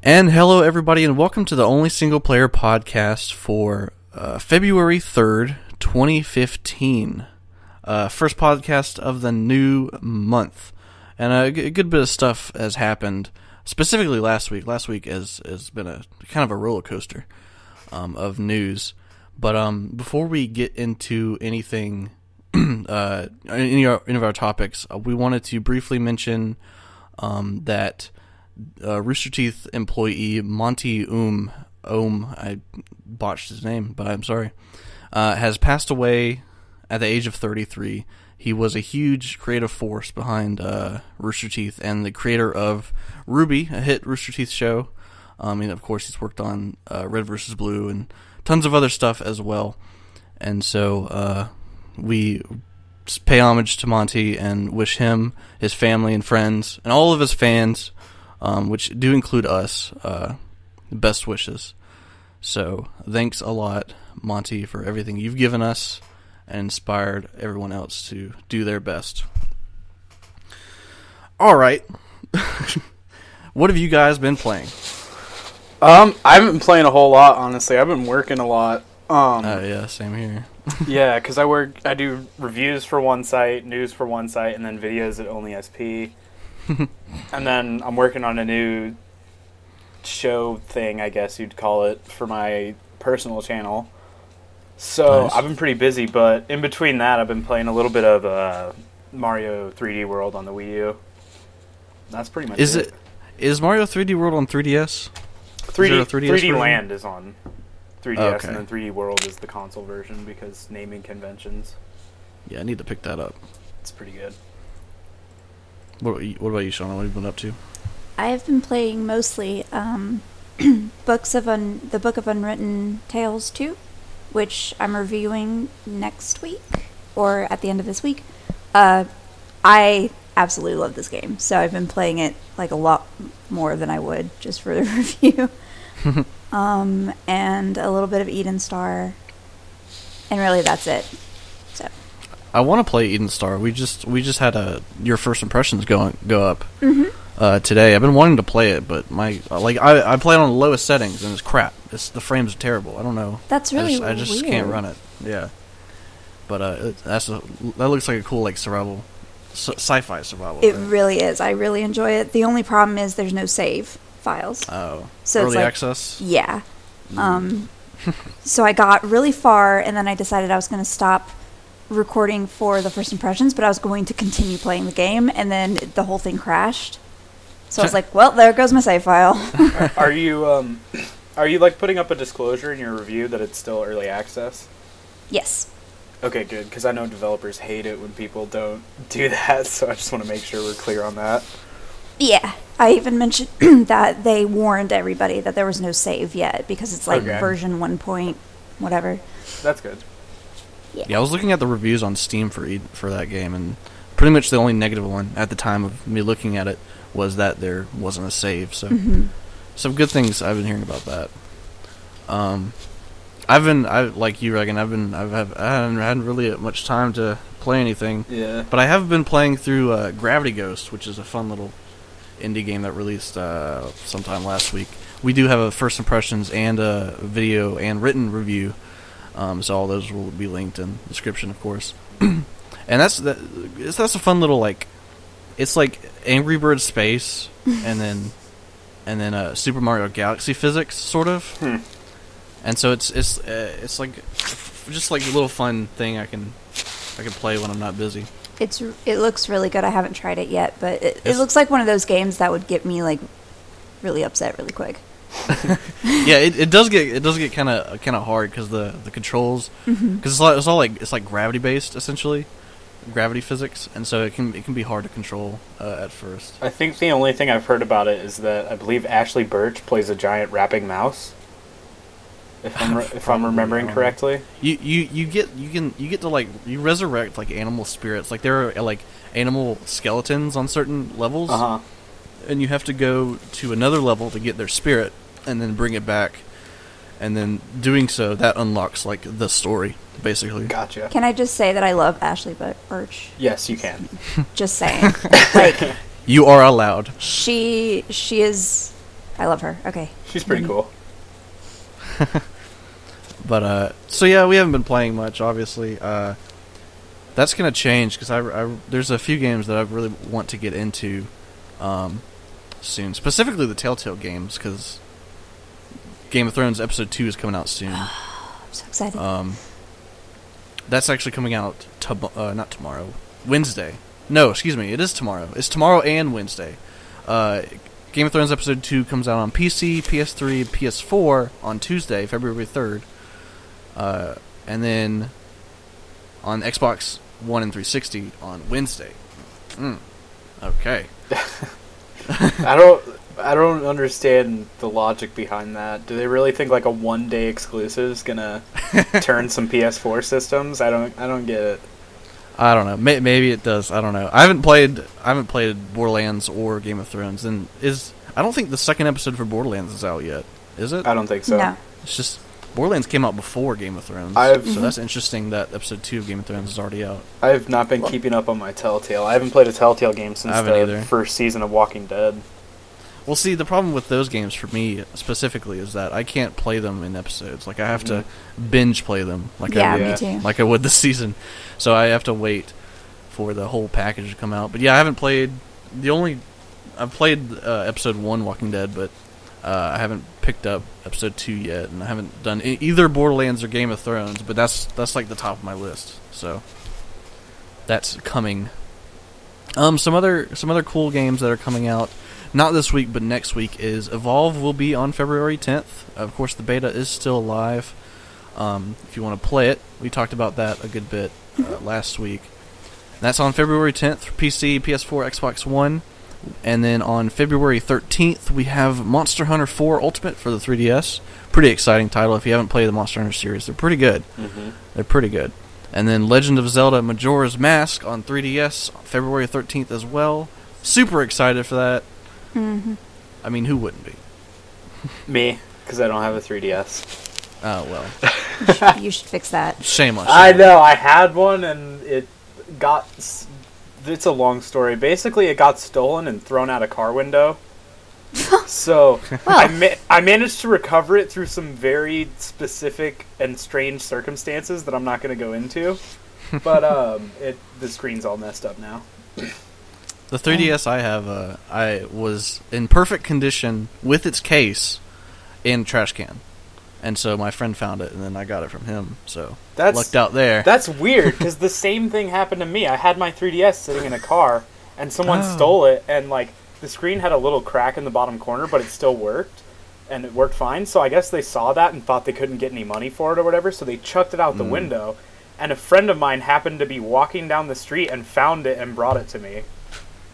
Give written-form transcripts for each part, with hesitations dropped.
And hello, everybody, and welcome to the only single-player podcast for February 3rd, 2015. First podcast of the new month. And a good bit of stuff has happened, specifically last week. Last week has been a kind of a roller coaster of news. But before we get into anything, any of our topics, we wanted to briefly mention that Rooster Teeth employee Monty I botched his name, but I'm sorry, has passed away at the age of 33. He was a huge creative force behind Rooster Teeth and the creator of Ruby, a hit Rooster Teeth show. And of course, he's worked on Red vs. Blue and tons of other stuff as well. And so we pay homage to Monty and wish him, his family and friends, and all of his fans, which do include us, best wishes. So thanks a lot, Monty, for everything you've given us and inspired everyone else to do their best. All right. What have you guys been playing? I haven't been playing a whole lot, honestly. I've been working a lot. Yeah, same here. Yeah, because I do reviews for one site, news for one site, and then videos at Only SP. And then I'm working on a new show thing, I guess you'd call it, for my personal channel. So nice. I've been pretty busy, but in between that, I've been playing a little bit of Mario 3D World on the Wii U. That's pretty much it. Is Mario 3D World on 3DS? 3D Land is on 3DS, okay. And then 3D World is the console version because naming conventions. Yeah, I need to pick that up. It's pretty good. What about you, Shauna? What have you been up to? I have been playing mostly the Book of Unwritten Tales 2, which I'm reviewing next week, or at the end of this week. I absolutely love this game, so I've been playing it like a lot more than I would just for the review. And a little bit of Eden Star, and really that's it. So I want to play Eden Star. We just had your first impressions go up today. I've been wanting to play it, but I play it on the lowest settings and it's crap. The frames are terrible. I don't know. That's really I just weird. Can't run it. Yeah, but that looks like a cool survival. Sci-fi survival. It really is. I really enjoy it. The only problem is there's no save files. Oh, so early access? Yeah. So I got really far, and then I decided I was going to stop recording for the first impressions, but I was going to continue playing the game, and then the whole thing crashed. So I was like, well, there goes my save file. Are you like putting up a disclosure in your review that it's still early access? Yes. Okay, good, because I know developers hate it when people don't do that, so I just want to make sure we're clear on that. Yeah, I even mentioned that they warned everybody that there was no save yet, because it's like version 1 point whatever. That's good. Yeah, I was looking at the reviews on Steam for that game, and pretty much the only negative one at the time of me looking at it was that there wasn't a save, so some good things I've been hearing about that. Like you, Reagan. I hadn't really much time to play anything. Yeah. But I have been playing through Gravity Ghost, which is a fun little indie game that released sometime last week. We do have a first impressions and a video and written review, so all those will be linked in the description, of course. And that's a fun little it's like Angry Birds Space, and then Super Mario Galaxy physics, sort of. And so it's like just like a little fun thing I can play when I'm not busy. It looks really good. I haven't tried it yet, but it looks like one of those games that would get me really upset really quick. Yeah, it does get kind of hard because the controls, because it's like gravity based essentially, gravity physics, and so it can be hard to control at first. I think the only thing I've heard about it is that I believe Ashley Birch plays a giant rapping mouse. If I'm remembering correctly, you get to you resurrect animal spirits. There are animal skeletons on certain levels, and you have to go to another level to get their spirit and then bring it back, and then doing so that unlocks the story basically. Gotcha. Can I just say that I love Ashley Birch? Yes, you can. Just saying, you are allowed. She is I love her. Okay. She's pretty cool. But so yeah, we haven't been playing much. Obviously, that's gonna change because there's a few games that I really want to get into soon. Specifically, the Telltale games, because Game of Thrones Episode 2 is coming out soon. I'm so excited. That's actually coming out not tomorrow, Wednesday. No, excuse me, it is tomorrow. It's tomorrow and Wednesday. Game of Thrones Episode 2 comes out on PC, PS3, and PS4 on Tuesday, February 3rd. And then on Xbox One and 360 on Wednesday. Okay. I don't understand the logic behind that. Do they really think like a one-day exclusive is gonna turn some PS4 systems? I don't get it. I don't know. Maybe it does. I don't know. I haven't played Borderlands or Game of Thrones, and I don't think the second episode for Borderlands is out yet. Is it? I don't think so. No. It's just Borderlands came out before Game of Thrones, so that's interesting that episode 2 of Game of Thrones is already out. I have not been keeping up on my Telltale. I haven't played a Telltale game since the first season of Walking Dead. Well, see, the problem with those games for me specifically is that I can't play them in episodes. Like, I have to binge play them me too. Like I would this season. So I have to wait for the whole package to come out. But yeah, I haven't played I've played episode 1 Walking Dead, but I haven't picked up episode 2 yet, and I haven't done either Borderlands or Game of Thrones, but that's like the top of my list. So that's coming. Some other cool games that are coming out, not this week but next week, is Evolve will be on February 10th. Of course, the beta is still live. If you want to play it, we talked about that a good bit last week. That's on February 10th for PC, PS4, Xbox One. And then on February 13th, we have Monster Hunter 4 Ultimate for the 3DS. Pretty exciting title. If you haven't played the Monster Hunter series, they're pretty good. They're pretty good. And then Legend of Zelda Majora's Mask on 3DS, February 13th as well. Super excited for that. I mean, who wouldn't be? Me, because I don't have a 3DS. Oh, well. You should fix that. Shame on you. I know, I had one, and it got... It's a long story. Basically, it got stolen and thrown out a car window. So, I managed to recover it through some very specific and strange circumstances that I'm not going to go into. But the screen's all messed up now. The 3DS I have, I was in perfect condition with its case in a trash can. And so my friend found it, and then I got it from him. So lucked out there. That's weird, because the same thing happened to me. I had my 3DS sitting in a car, and someone stole it, and like the screen had a little crack in the bottom corner, but it still worked, and it worked fine. So I guess they saw that and thought they couldn't get any money for it or whatever, so they chucked it out the window. And a friend of mine happened to be walking down the street and found it and brought it to me.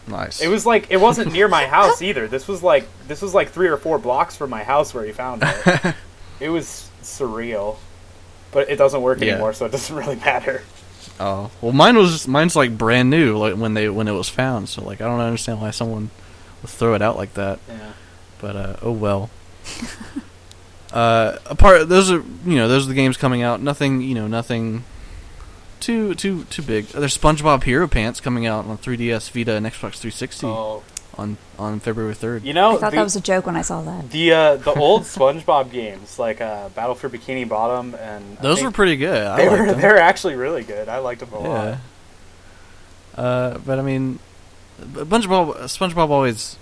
Nice. It was like, it wasn't near my house either. This was like 3 or 4 blocks from my house where he found it. It was surreal, but it doesn't work anymore, so it doesn't really matter. Oh well, mine's like brand new, like when it was found. So like I don't understand why someone would throw it out like that. Yeah. But oh well. Those are the games coming out. Nothing too big. There's SpongeBob Hero Pants coming out on 3DS, Vita, and Xbox 360. Oh. On February 3rd. I thought that was a joke when I saw that. The old SpongeBob games, like Battle for Bikini Bottom, and those were pretty good. They were actually really good. I liked them a lot. But I mean, SpongeBob always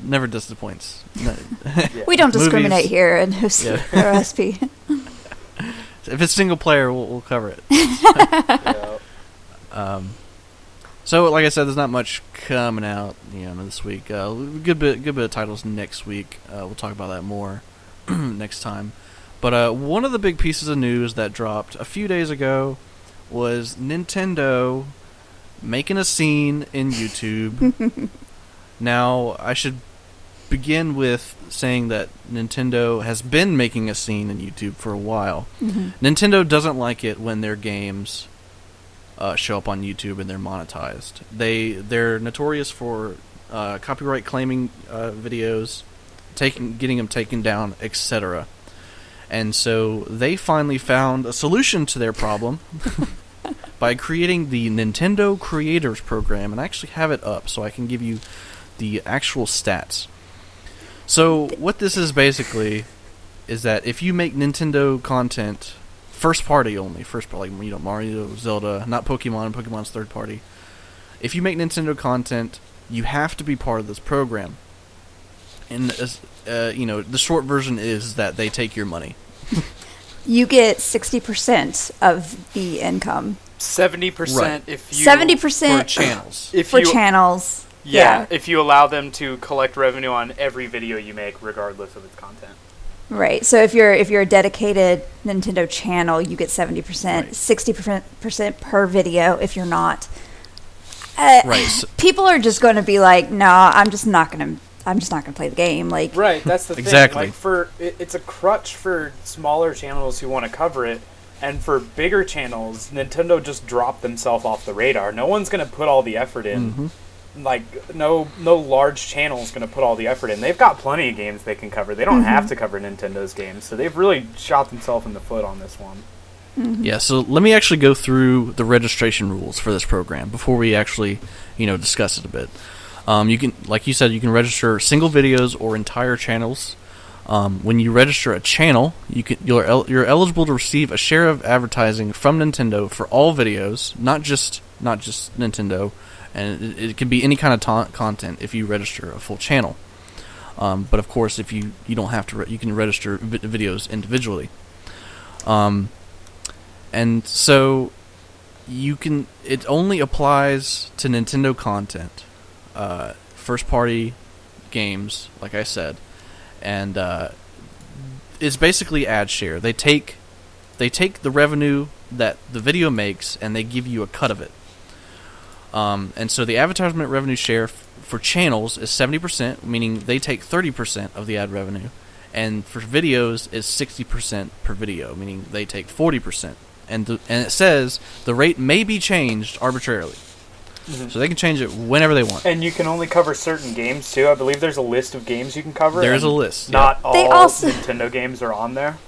never disappoints. We don't discriminate here in OSP. If it's single player, we'll cover it. So, like I said, there's not much coming out, this week. Good bit of titles next week. We'll talk about that more next time. But one of the big pieces of news that dropped a few days ago was Nintendo making a scene in YouTube. Now, I should begin with saying that Nintendo has been making a scene in YouTube for a while. Nintendo doesn't like it when their games show up on YouTube and they're monetized. They're notorious for copyright claiming videos, getting them taken down, etc. And so they finally found a solution to their problem by creating the Nintendo Creators Program, and I actually have it up so I can give you the actual stats. So what this is basically is that if you make Nintendo content first party only, like Mario, Zelda, not Pokemon. Pokemon's third party. If you make Nintendo content, you have to be part of this program. And the short version is that they take your money. You get 60% of the income. 70% right. if you 70% for channels. channels. Yeah, if you allow them to collect revenue on every video you make, regardless of its content. Right. So if you're a dedicated Nintendo channel, you get 70%, right. 60% per video. If you're not, right. So, people are just going to be like, no, I'm just not going to play the game. Like, right. That's the exactly. thing. Like it's a crutch for smaller channels who want to cover it, and for bigger channels, Nintendo just dropped themselves off the radar. No one's going to put all the effort in. Mm-hmm. Like, no large channel is going to put all the effort in. They've got plenty of games they can cover. They don't have to cover Nintendo's games, so they've really shot themselves in the foot on this one. Mm-hmm. Yeah, so let me actually go through the registration rules for this program before we actually, discuss it a bit. You can, like you said, you can register single videos or entire channels. When you register a channel, you're eligible to receive a share of advertising from Nintendo for all videos, not just Nintendo. And it can be any kind of content if you register a full channel. But of course, if you don't have to, you can register videos individually. And so it only applies to Nintendo content, first party games, like I said, and it's basically ad share. They take the revenue that the video makes and they give you a cut of it. And so the advertisement revenue share for channels is 70%, meaning they take 30% of the ad revenue, and for videos is 60% per video, meaning they take 40%. And it says the rate may be changed arbitrarily, so they can change it whenever they want. And you can only cover certain games too. I believe there's a list of games you can cover. There is a list. Not all Nintendo games are on there.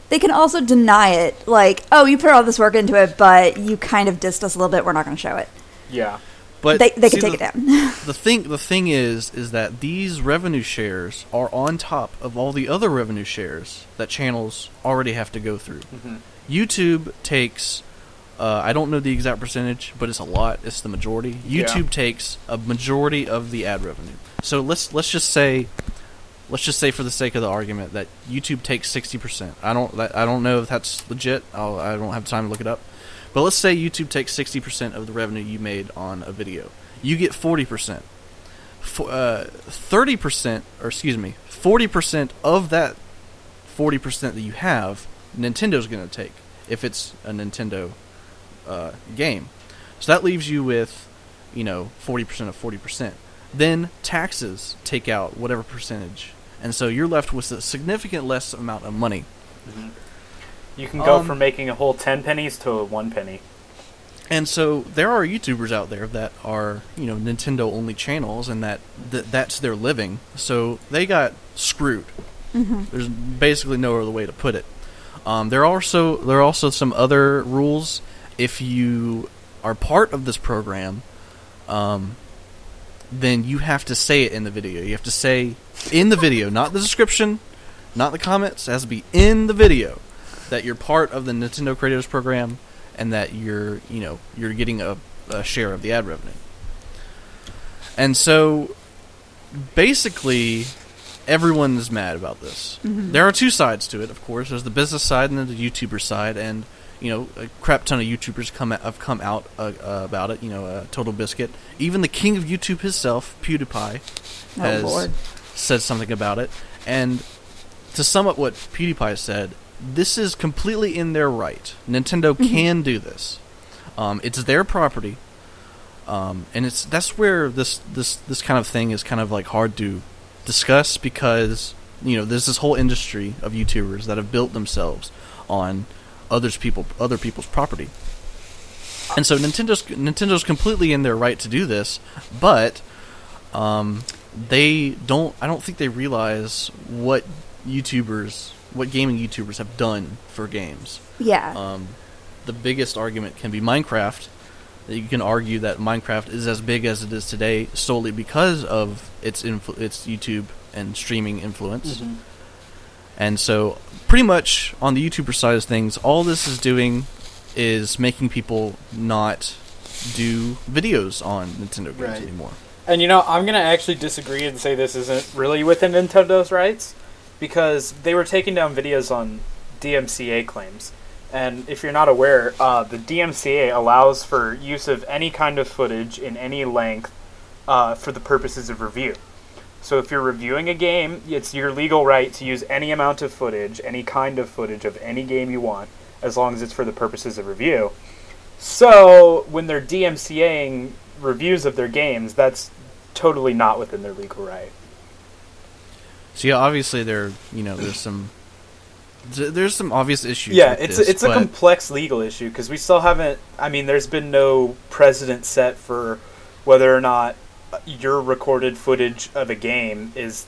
They can also deny it, like, oh, you put all this work into it, but you kind of dissed us a little bit. We're not going to show it. Yeah, but they can take it down. The thing is that these revenue shares are on top of all the other revenue shares that channels already have to go through. Mm-hmm. YouTube takes, I don't know the exact percentage, but it's a lot. It's the majority. YouTube takes a majority of the ad revenue. So let's just say for the sake of the argument that YouTube takes 60%. I don't know if that's legit. I don't have time to look it up. But let's say YouTube takes 60% of the revenue you made on a video. You get 40%. 40% of that 40% that you have, Nintendo's going to take if it's a Nintendo game. So that leaves you with, 40% of 40%. Then taxes take out whatever percentage. And so you're left with a significant less amount of money. Mm-hmm. You can go from making a whole 10 pennies to 1 penny. And so there are YouTubers out there that are, Nintendo only channels, and that's their living. So they got screwed. Mm-hmm. There's basically no other way to put it. There are also some other rules. If you are part of this program, then you have to say it in the video. You have to say in the video, not the description, not the comments. It has to be in the video that you're part of the Nintendo Creators Program, and that you're getting a share of the ad revenue. And so, basically, everyone is mad about this. Mm-hmm. There are two sides to it, of course. There's the business side and then the YouTuber side, and a crap ton of YouTubers have come out about it. Totalbiscuit, even the king of YouTube himself, PewDiePie, has said something about it. And to sum up what PewDiePie said, this is completely in their right. Nintendo can do this. It's their property, and that's where this kind of thing is kind of like hard to discuss, because there's this whole industry of YouTubers that have built themselves on other people's property, and so Nintendo's completely in their right to do this, but I don't think they realize what gaming YouTubers have done for games. Yeah. The biggest argument can be Minecraft. You can argue that Minecraft is as big as it is today solely because of its YouTube and streaming influence. Mm-hmm. And so, pretty much on the YouTuber side of things, all this is doing is making people not do videos on Nintendo games anymore. And I'm going to actually disagree and say this isn't really within Nintendo's rights, because they were taking down videos on DMCA claims. And if you're not aware, the DMCA allows for use of any kind of footage in any length for the purposes of review. So if you're reviewing a game, it's your legal right to use any amount of footage, any kind of footage of any game you want, as long as it's for the purposes of review. So when they're DMCAing reviews of their games, that's totally not within their legal right. So yeah, obviously there's some obvious issues. Yeah, with it's a complex legal issue, because we still haven't. I mean, there's been no precedent set for whether or not your recorded footage of a game is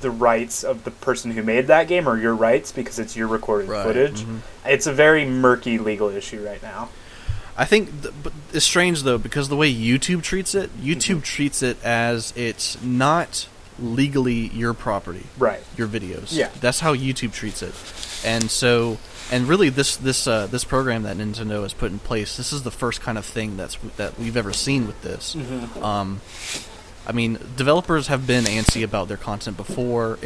the rights of the person who made that game, or your rights because it's your recorded footage. Mm-hmm. It's a very murky legal issue right now. I think but it's strange, though, because the way YouTube treats it, treats it as it's not legally your property. Right. Your videos. Yeah. That's how YouTube treats it. And so, and really this program that Nintendo has put in place, this is the first kind of thing that we've ever seen with this. Mm-hmm. I mean, developers have been antsy about their content before.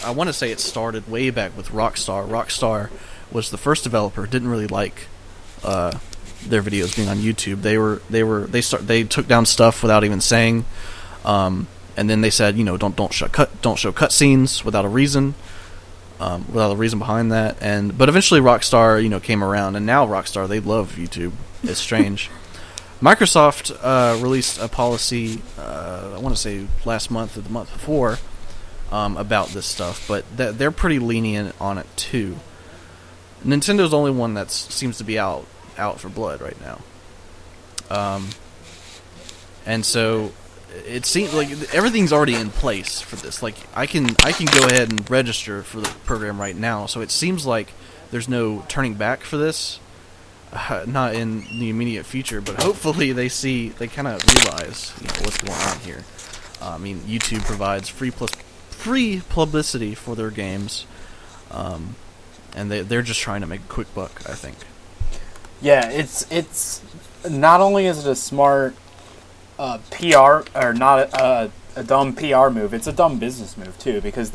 I want to say it started way back with Rockstar. Rockstar was the first developer who didn't really like their videos being on YouTube. They took down stuff without even saying, and then they said, don't show cutscenes without a reason behind that. But eventually Rockstar, came around, and now Rockstar, they love YouTube. It's strange. Microsoft released a policy, I want to say last month or the month before, about this stuff, but they're pretty lenient on it too. Nintendo's the only one that seems to be out for blood right now. And so it seems like everything's already in place for this. Like I can go ahead and register for the program right now, so it seems like there's no turning back for this. Not in the immediate future, but hopefully they kind of realize what's going on here. I mean, YouTube provides free publicity for their games, and they're just trying to make a quick buck, I think. Yeah, it's not only is it a smart PR, or not a dumb PR move, it's a dumb business move too, because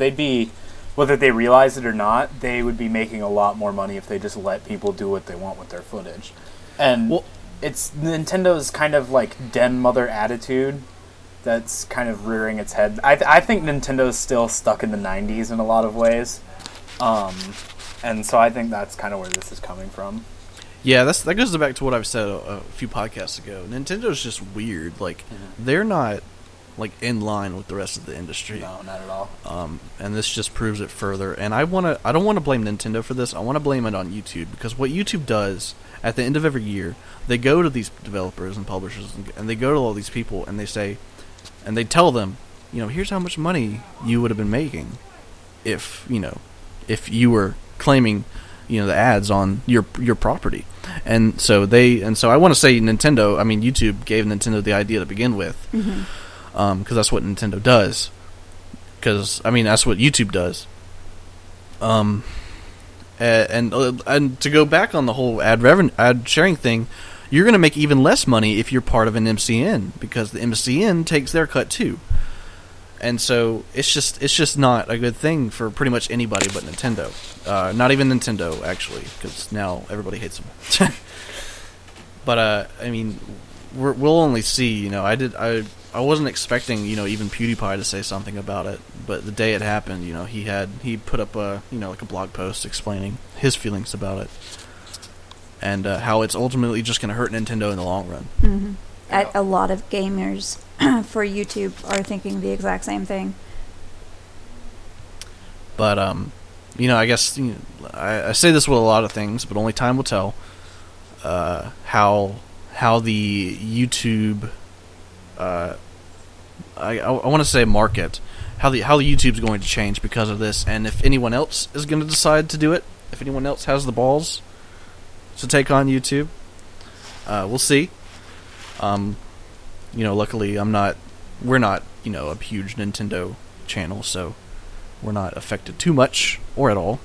whether they realize it or not, they would be making a lot more money if they just let people do what they want with their footage. And it's Nintendo's kind of like den mother attitude that's kind of rearing its head. I think Nintendo's still stuck in the 90s in a lot of ways. And so I think that's kind of where this is coming from. Yeah, that goes back to what I've said a few podcasts ago. Nintendo's just weird. Like, they're not like in line with the rest of the industry. No, not at all. And this just proves it further. And I don't want to blame Nintendo for this. I want to blame it on YouTube, because what YouTube does at the end of every year, they go to these developers and publishers and they go to all these people and they say, and they tell them, here's how much money you would have been making if you were claiming the ads on your property. And so I want to say YouTube gave Nintendo the idea to begin with. Mm-hmm. Because that's what Nintendo does. Because that's what YouTube does. And to go back on the whole ad sharing thing, you're going to make even less money if you're part of an MCN, because the MCN takes their cut too. And so it's just not a good thing for pretty much anybody but Nintendo. Not even Nintendo, actually, because now everybody hates them. But we'll only see. I wasn't expecting even PewDiePie to say something about it, but the day it happened, he put up a like a blog post explaining his feelings about it, and how it's ultimately just going to hurt Nintendo in the long run. Mm-hmm. A lot of gamers for YouTube are thinking the exact same thing. But I guess I say this with a lot of things, but only time will tell how the YouTube I want to say market, how the YouTube's going to change because of this, and if anyone else is going to decide to do it, if anyone else has the balls to take on YouTube, we'll see. Luckily we're not a huge Nintendo channel, so we're not affected too much or at all.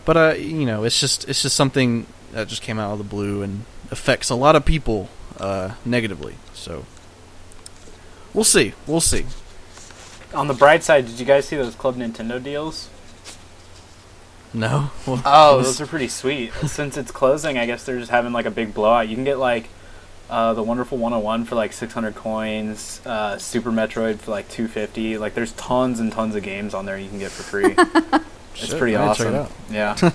But it's just something that just came out of the blue and affects a lot of people negatively. So we'll see. On the bright side, did you guys see those Club Nintendo deals? No. Those are pretty sweet. Since it's closing, I guess they're just having like a big blowout. You can get like the Wonderful 101 for like 600 coins, Super Metroid for like 250. Like there's tons and tons of games on there you can get for free. It's pretty awesome. Check it out. Yeah.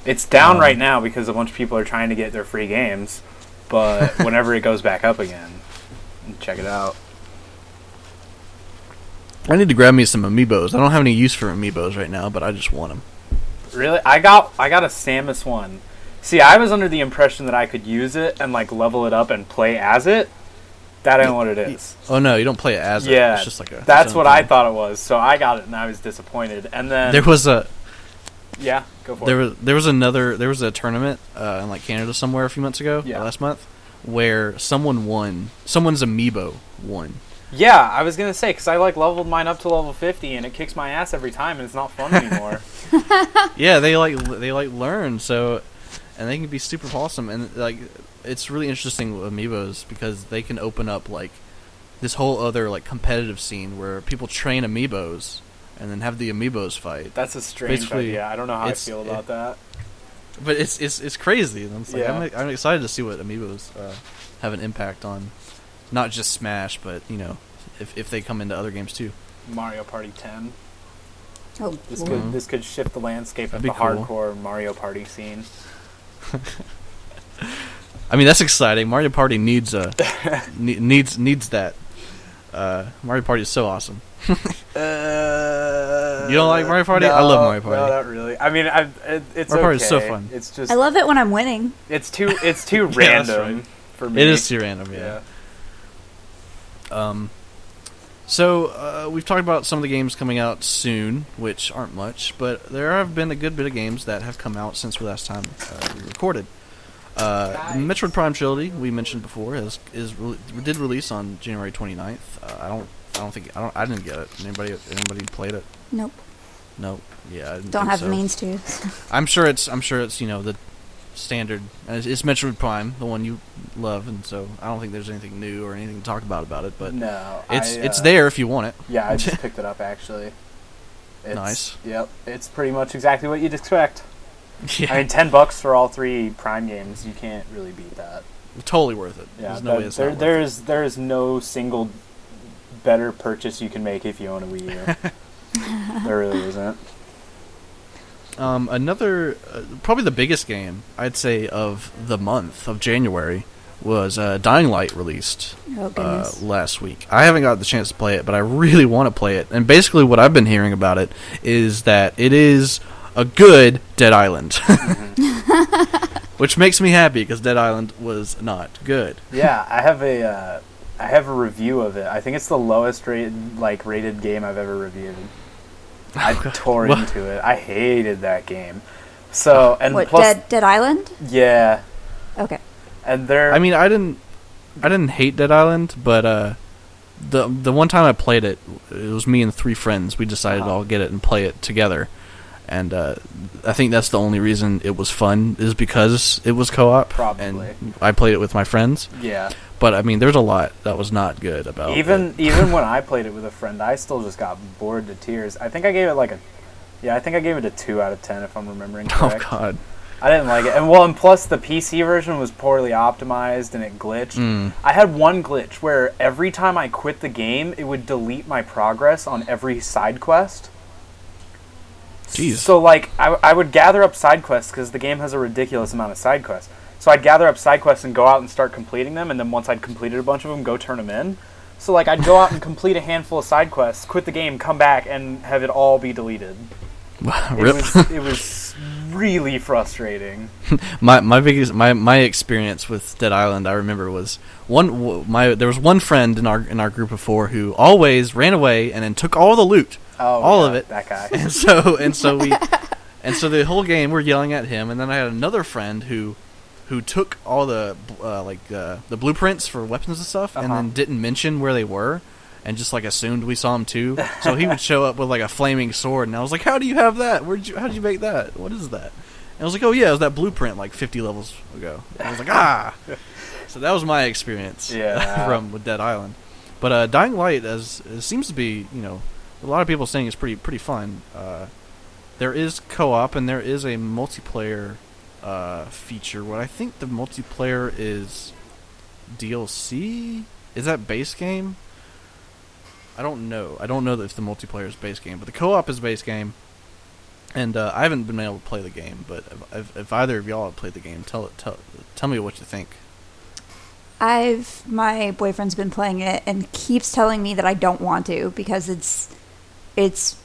It's down right now because a bunch of people are trying to get their free games, but whenever it goes back up again, check it out. I need to grab me some amiibos. I don't have any use for amiibos right now, but I just want them. Really? I got a Samus one. See, I was under the impression that I could use it and like level it up and play as it. That ain't what it is. Oh no, you don't play it as it. Yeah, it's just like that's what I thought it was. So I got it and I was disappointed. And then there was a go for it. There was a tournament in like Canada somewhere a few months ago, last month, where someone's amiibo won. Yeah, I was gonna say because I like leveled mine up to level 50 and it kicks my ass every time and it's not fun anymore. Yeah, they learn and they can be super awesome, and like it's really interesting with amiibos because they can open up like this whole other like competitive scene where people train amiibos and then have the amiibos fight. That's a strange idea. I don't know how I feel about that. But it's crazy. And I'm excited to see what amiibos have an impact on, not just Smash, but if they come into other games too. Mario Party 10. Oh, this could shift the landscape of the hardcore Mario Party scene. I mean, that's exciting. Mario Party needs needs that. Mario Party is so awesome. You don't like Mario Party? No, I love Mario Party. No, not really. I mean, it's Mario Party okay. is so fun. It's just I love it when I'm winning. It's too random for me. It is too random. Yeah. So we've talked about some of the games coming out soon, which aren't much, but there have been a good bit of games that have come out since the last time we recorded. Metroid Prime Trilogy, we mentioned before, did release on January 29th. I didn't get it. Anybody played it? Nope. Yeah, I don't have the means to. I'm sure it's the standard. It's Metroid Prime, the one you love, and so I don't think there's anything new or anything to talk about it. But no, it's there if you want it. Yeah, I just picked it up actually. Nice. Yep, it's pretty much exactly what you'd expect. Yeah. I mean, $10 for all 3 Prime games, you can't really beat that. Totally worth it. Yeah, there's no way it's not worth it. There is no single better purchase you can make if you own a Wii U. There really isn't. Another, probably the biggest game, I'd say, of the month of January was Dying Light released last week. I haven't got the chance to play it, but I really want to play it. And basically what I've been hearing about it is that it is a good Dead Island. Which makes me happy, because Dead Island was not good. Yeah, I have a review of it. I think it's the lowest rated game I've ever reviewed. I tore into it. I hated that game. So plus Dead Island? Yeah. Okay. And I mean, I didn't hate Dead Island, but the one time I played it, it was me and 3 friends. We decided to all get it and play it together. And I think that's the only reason it was fun, is because it was co-op. Probably. And I played it with my friends. Yeah. But, I mean, there's a lot that was not good about it. Even when I played it with a friend, I still just got bored to tears. I think I gave it a 2 out of 10, if I'm remembering correct. Oh, God. I didn't like it. And plus the PC version was poorly optimized and it glitched. I had one glitch where every time I quit the game, it would delete my progress on every side quest. Jeez. So, I would gather up side quests, because the game has a ridiculous amount of side quests. So I'd gather up side quests and go out and start completing them, and then once I'd completed a bunch of them, go turn them in. So, I'd go out and complete a handful of side quests, quit the game, come back, and have it all be deleted. It was really frustrating. my experience with Dead Island, I remember, was there was one friend in our group of 4 who always ran away and then took all the loot. All of it. That guy. And so the whole game we're yelling at him, and then I had another friend who took all the the blueprints for weapons and stuff, and then didn't mention where they were, and just like assumed we saw him too. So he would show up with like a flaming sword, and I was like, "How do you have that? How'd you make that? What is that?" And I was like, "Oh yeah, it was that blueprint like 50 levels ago." And I was like, "Ah." So that was my experience with Dead Island. But Dying Light seems to be, a lot of people saying it's pretty fun. There is co-op and there is a multiplayer feature. What I think the multiplayer is DLC. Is that base game? I don't know. I don't know if the multiplayer is base game, but the co-op is base game. And I haven't been able to play the game, but if either of y'all have played the game, tell me what you think. My boyfriend's been playing it and keeps telling me that I don't want to because it's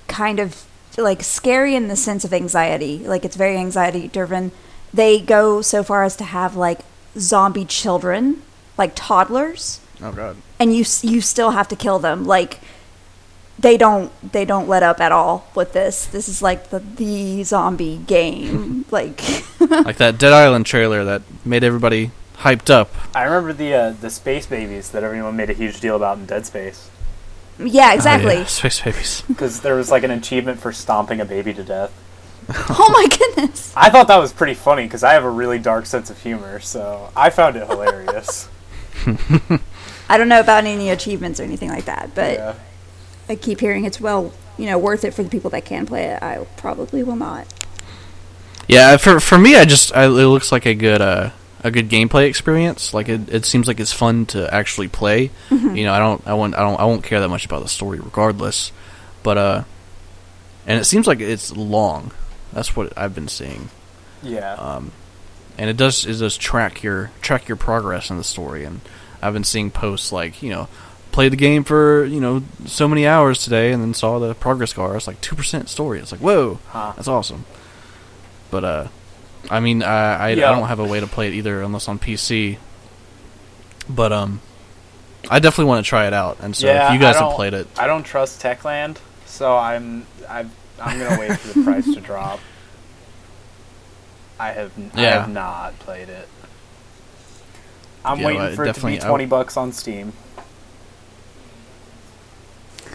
kind of like scary in the sense of anxiety. Like it's very anxiety driven. They go so far as to have like zombie children, like toddlers. Oh god. And you still have to kill them. Like they don't let up at all with this. This is like the zombie game. Like like that Dead Island trailer that made everybody hyped up. I remember the space babies that everyone made a huge deal about in Dead Space. Yeah, exactly. Oh, yeah. Space babies. Because there was like an achievement for stomping a baby to death. Oh my goodness. I thought that was pretty funny because I have a really dark sense of humor, so I found it hilarious. I don't know about any achievements or anything like that, but I keep hearing it's worth it for the people that can play it. I probably will not. Yeah, for me, it looks like a good gameplay experience. Like it seems like it's fun to actually play. Mm-hmm. I won't care that much about the story regardless. But and it seems like it's long. That's what I've been seeing. Yeah. And it does track your progress in the story. And I've been seeing posts like play the game for so many hours today, and then saw the progress bar. It's like 2% story. It's like whoa, that's awesome. But I mean, I don't have a way to play it either, unless on PC. But I definitely want to try it out. And so if you guys have played it, I don't trust Techland, so I'm gonna wait for the price to drop. I have not played it. I'm waiting for it to be $20 on Steam.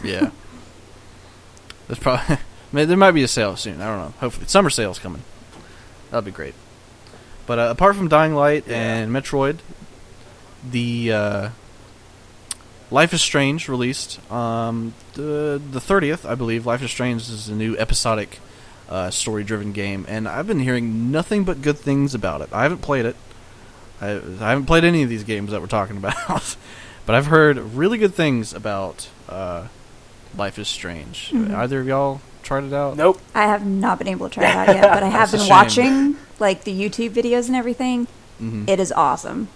Yeah, there's probably there might be a sale soon. I don't know. Hopefully, summer sale's coming. That'd be great. But apart from Dying Light and Metroid, the Life is Strange released the 30th, I believe. Life is Strange is a new episodic story-driven game, and I've been hearing nothing but good things about it. I haven't played it. I haven't played any of these games that we're talking about, but I've heard really good things about Life is Strange. Mm-hmm. Either of y'all tried it out? Nope. I have not been able to try it out yet, but I have been watching like the YouTube videos and everything. Mm-hmm. It is awesome.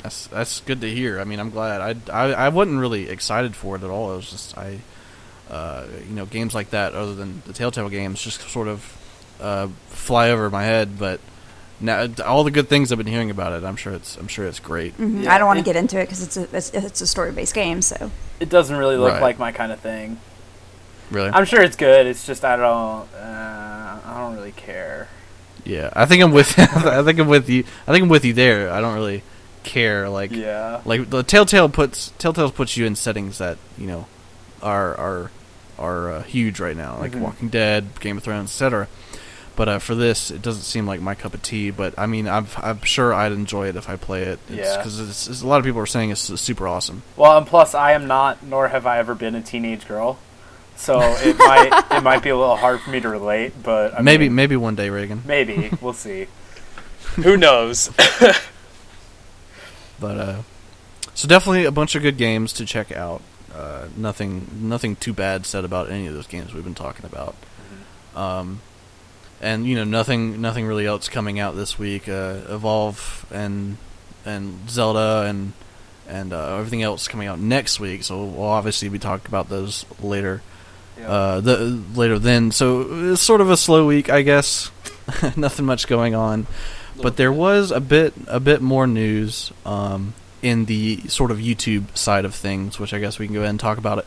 That's good to hear. I mean, I'm glad. I wasn't really excited for it at all. It was just games like that, other than the Telltale games, just sort of fly over my head. But now all the good things I've been hearing about it, I'm sure it's great. Mm-hmm. Yeah, I don't want to get into it because it's a story-based game, so it doesn't really look like my kind of thing. Really? I'm sure it's good. It's just I don't really care. Yeah, I think I'm with I think I'm with you there. I don't really care. Like the Telltale puts you in settings that are huge right now, like Walking Dead, Game of Thrones, etc. But for this, it doesn't seem like my cup of tea. But I mean, I'm sure I'd enjoy it if I play it. Because a lot of people are saying it's super awesome. Well, and plus, I am not, nor have I ever been a teenage girl, so it might be a little hard for me to relate. But maybe one day, Reagan. Maybe we'll see. Who knows? But so definitely a bunch of good games to check out. Nothing too bad said about any of those games we've been talking about. Mm-hmm. And nothing really else coming out this week. Evolve and Zelda and everything else coming out next week. So we'll obviously be talking about those later. Yeah. Later then. So it's sort of a slow week, I guess. Nothing much going on, but there was a bit more news in the sort of YouTube side of things, which I guess we can go ahead and talk about it.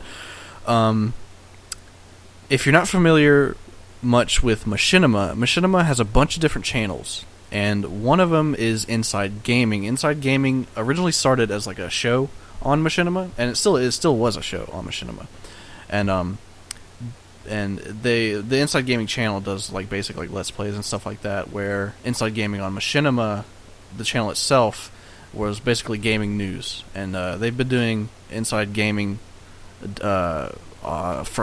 If you're not familiar much with Machinima has a bunch of different channels, and one of them is Inside Gaming. Inside Gaming originally started as like a show on Machinima, and it still was a show on Machinima, and the Inside Gaming channel does like basic like Let's Plays and stuff like that, where Inside Gaming on Machinima, the channel itself, was basically gaming news, and they've been doing Inside Gaming for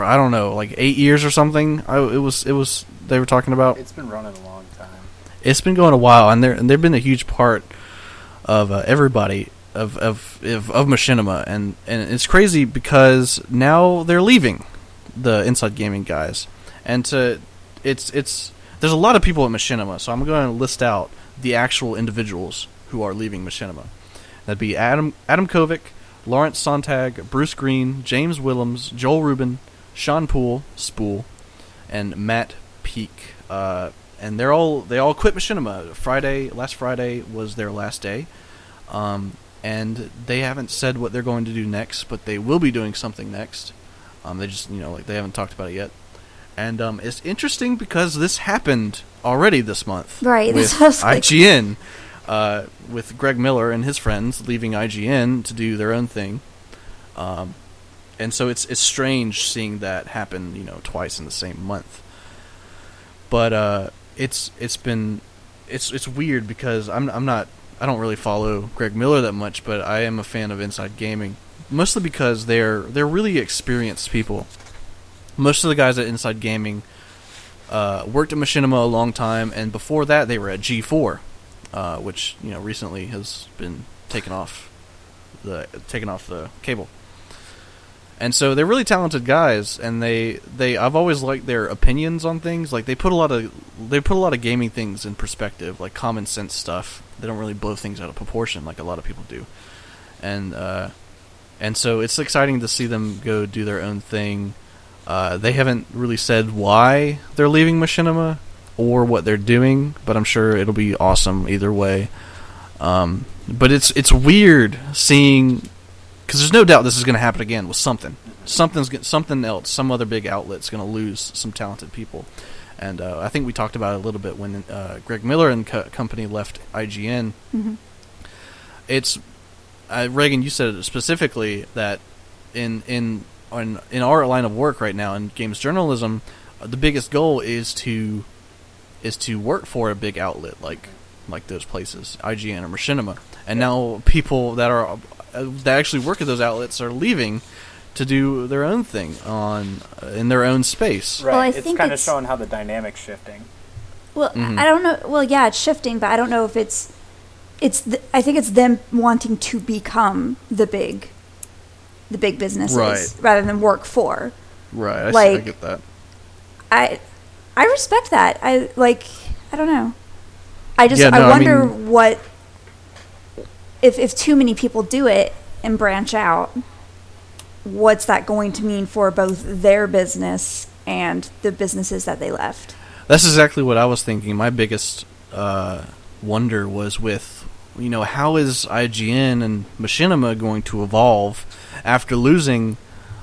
I don't know, like 8 years or something. It was they were talking about. It's been running a long time. It's been going a while, and they've been a huge part of everybody of Machinima, and it's crazy because now they're leaving the Inside Gaming guys, and there's a lot of people at Machinima, so I'm going to list out the actual individuals who are leaving Machinima. That'd be Adam Kovic, Lawrence Sontag, Bruce Green, James Willems, Joel Rubin, Sean Poole, Spool, and Matt Peak. And they all quit Machinima. Last Friday was their last day. And they haven't said what they're going to do next, but they will be doing something next. They just, they haven't talked about it yet. And it's interesting because this happened already this month. Right. With IGN, with Greg Miller and his friends leaving IGN to do their own thing. And so it's strange seeing that happen, twice in the same month. But it's weird because I don't really follow Greg Miller that much, but I am a fan of Inside Gaming. Mostly because they're really experienced people. Most of the guys at Inside Gaming worked at Machinima a long time, and before that they were at G4, which recently has been taken off the cable. And so they're really talented guys, and I've always liked their opinions on things. Like they put a lot of gaming things in perspective, like common sense stuff. They don't really blow things out of proportion like a lot of people do. And so it's exciting to see them go do their own thing. They haven't really said why they're leaving Machinima or what they're doing, but I'm sure it'll be awesome either way. But it's weird seeing, because there's no doubt this is going to happen again with something else. Some other big outlet's going to lose some talented people. And I think we talked about it a little bit when Greg Miller and company left IGN. Mm-hmm. It's Reagan, you said it specifically that in our line of work right now in games journalism, the biggest goal is to work for a big outlet like those places, IGN or Machinima. And now people that actually work at those outlets are leaving to do their own thing in their own space. Right. Well, I it's think kind of showing how the dynamic's shifting. Well, Mm-hmm. I don't know. Well, yeah, it's shifting, but I don't know if I think it's them wanting to become the big businesses, Right, rather than work for. Right. I get that. I respect that. I don't know. I wonder what if too many people do it and branch out, what's that going to mean for both their business and the businesses that they left? That's exactly what I was thinking. My biggest wonder was with, how is IGN and Machinima going to evolve after losing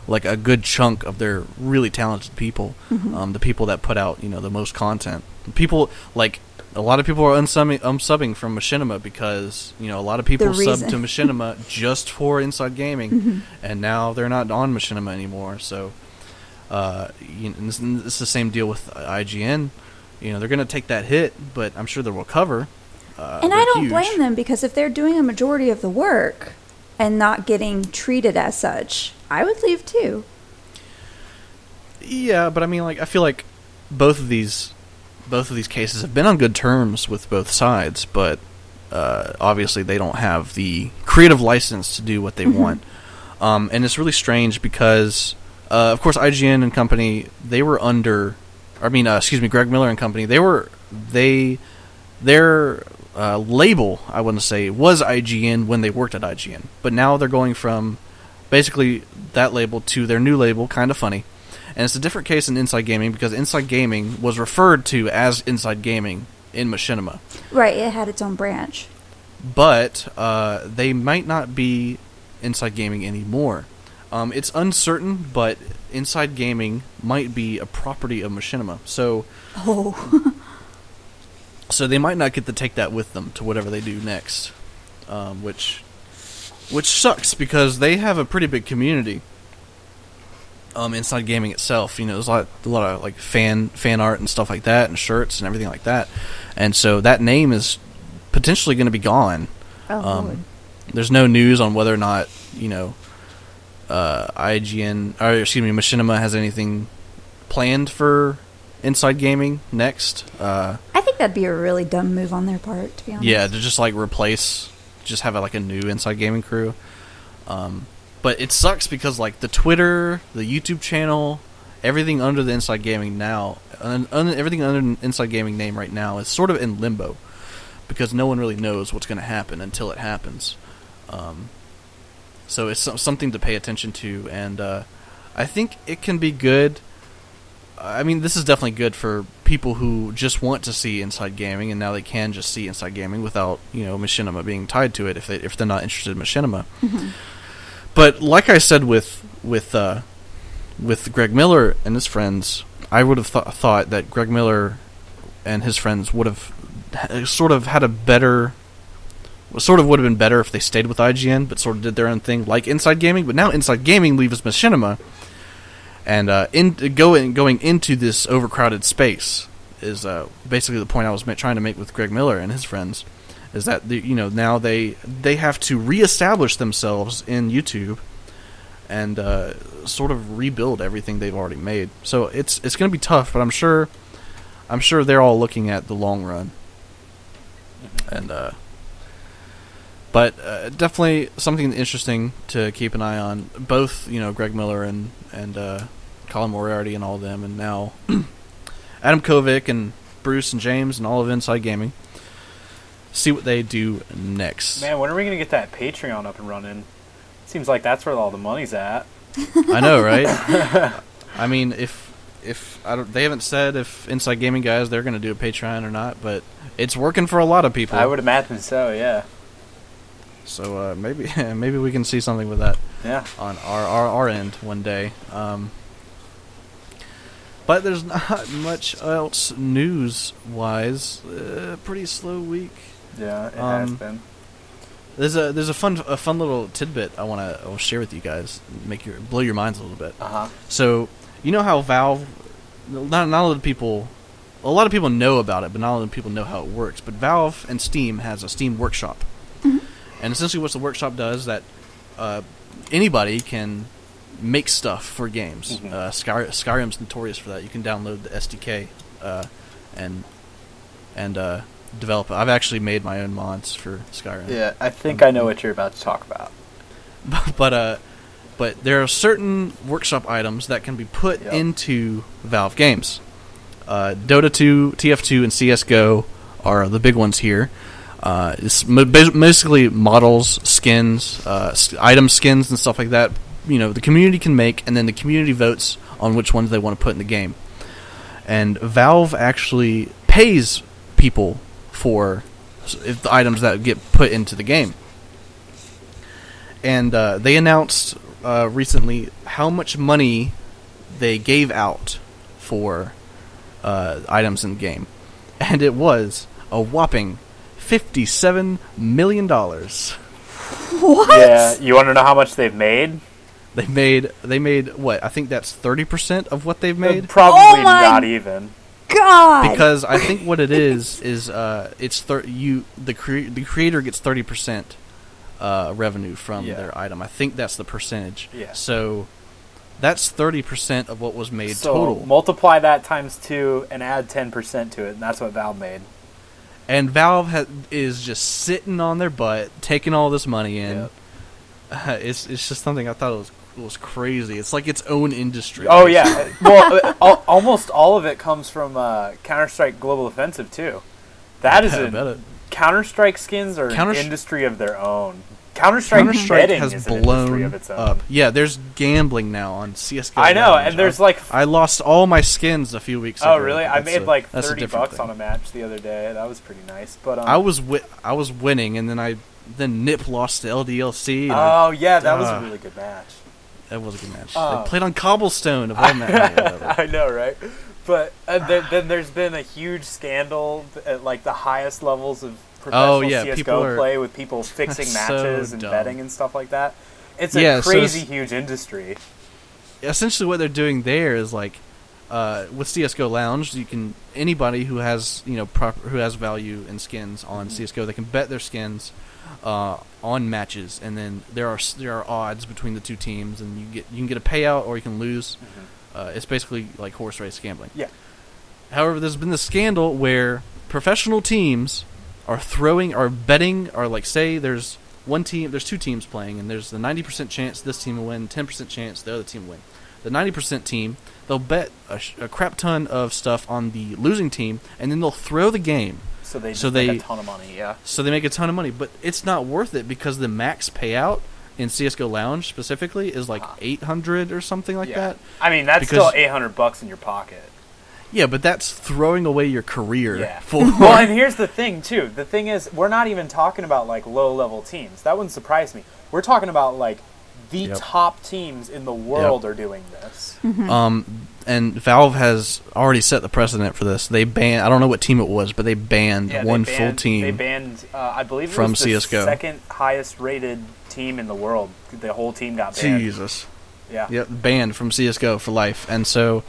like a good chunk of their really talented people, Mm-hmm. the people that put out the most content. People like a lot of people are unsubbing from Machinima because a lot of people subbed to Machinima just for Inside Gaming, Mm-hmm. and now they're not on Machinima anymore. So it's the same deal with IGN. They're going to take that hit, but I'm sure they'll recover. And I don't blame them, because if they're doing a majority of the work and not getting treated as such, I would leave too. Yeah, but I mean, I feel like both of these cases have been on good terms with both sides, but obviously they don't have the creative license to do what they want. And it's really strange because, of course, IGN and company, they were under. Greg Miller and company. Their label, I want to say, was IGN when they worked at IGN, but now they're going from basically that label to their new label, Kind of Funny. And it's a different case in Inside Gaming because Inside Gaming was referred to as Inside Gaming in Machinima. Right, it had its own branch. But they might not be Inside Gaming anymore. It's uncertain, but Inside Gaming might be a property of Machinima. So they might not get to take that with them to whatever they do next, which which sucks because they have a pretty big community. Inside gaming itself, there's a lot of like fan art and stuff like that, and shirts and everything like that, and so that name is potentially going to be gone. Lord. There's no news on whether or not Machinima has anything planned for Inside Gaming next. I think that'd be a really dumb move on their part, to be honest. Yeah, to just like just have a new Inside Gaming crew. But it sucks because like the Twitter, the YouTube channel, everything under the Inside Gaming now, everything under the Inside Gaming name right now is sort of in limbo because no one really knows what's going to happen until it happens. So it's something to pay attention to, and I think it can be good. I mean, this is definitely good for people who just want to see Inside Gaming, and now they can just see Inside Gaming without Machinima being tied to it if they're not interested in Machinima. Mm-hmm. But like I said with Greg Miller and his friends, I would have thought that Greg Miller and his friends would have sort of would have been better if they stayed with IGN, but sort of did their own thing like Inside Gaming. But now Inside Gaming leaves Machinima, and going into this overcrowded space is basically the point I was trying to make with Greg Miller and his friends. Is that now they have to reestablish themselves in YouTube and sort of rebuild everything they've already made. So it's going to be tough, but I'm sure they're all looking at the long run. And but definitely something interesting to keep an eye on. Both Greg Miller and Colin Moriarty and all of them, and now Adam Kovic and Bruce and James and all of Inside Gaming. See what they do next. Man, when are we going to get that Patreon up and running? Seems like that's where all the money's at. I know, right? I mean, if they haven't said if Inside Gaming guys they're going to do a Patreon or not, but it's working for a lot of people. I would imagine so, yeah. So maybe we can see something with that. Yeah. On our end one day. But there's not much else news-wise. Pretty slow week. Yeah, it has been. There's a fun little tidbit I'll share with you guys, blow your minds a little bit. So you know how Valve, not a lot of people know about it, but not a lot of people know how it works. But Valve and Steam has a Steam Workshop, and essentially what the workshop does that anybody can make stuff for games. Skyrim's notorious for that. You can download the SDK and develop it. I've actually made my own mods for Skyrim. Yeah, I think I know what you're about to talk about. But there are certain workshop items that can be put into Valve games. Dota 2, TF2, and CS:GO are the big ones here. It's basically models, skins, item skins, and stuff like that. The community can make, and then the community votes on which ones they want to put in the game. And Valve actually pays people for the items that get put into the game. And they announced recently how much money they gave out for items in the game. And it was a whopping $57 million. What? Yeah, you want to know how much they've made? They made what? I think that's 30% of what they've made. Probably not even. God. Because I think what it is it's the creator gets 30% revenue from their item. I think that's the percentage. Yeah. So that's 30% of what was made so total. Multiply that times 2 and add 10% to it, and that's what Valve made. And Valve is just sitting on their butt, taking all this money in. Yep. It's just something I thought was crazy. It's like its own industry. Oh yeah, well, almost all of it comes from Counter-Strike Global Offensive too. That is Counter-Strike skins are an industry of their own. Counter-Strike betting has is blown an industry of its own. up. Yeah, there's gambling now on CS:GO. I know, and there's I lost all my skins a few weeks ago. Oh really? I made like $30 on a match the other day. That was pretty nice. But I was winning, and then Nip lost to LDLC. And that was a really good match. That was a good match. They played on cobblestone of all matches. I know, right? But then there's been a huge scandal at like the highest levels of professional people CSGO play with people fixing so matches and dumb. betting and stuff like that. It's a crazy huge industry. Essentially, what they're doing there is like with CS:GO Lounge, anybody who has who has value in skins on CS:GO, they can bet their skins on matches, and then there are odds between the two teams, and you can get a payout or you can lose. It's basically like horse race gambling. Yeah. However, there's been this scandal where professional teams are betting, or like say there's two teams playing, and there's the 90% chance this team will win, 10% chance the other team will win. The 90% team, they'll bet a crap ton of stuff on the losing team, and then they'll throw the game. So they make a ton of money, yeah. So they make a ton of money, but it's not worth it because the max payout in CS:GO Lounge specifically is like 800 or something like that. I mean, that's still $800 in your pocket. Yeah, but that's throwing away your career. Yeah. Well, and here's the thing, too. The thing is, we're not even talking about, like, low-level teams. That wouldn't surprise me. We're talking about, like, the top teams in the world are doing this. And Valve has already set the precedent for this. They banned, I don't know what team it was, but they banned full team. They banned, I believe, from it was the CS:GO. second highest-rated team in the world. The whole team got banned. Jesus. Yeah. Yep, banned from CS:GO for life. And so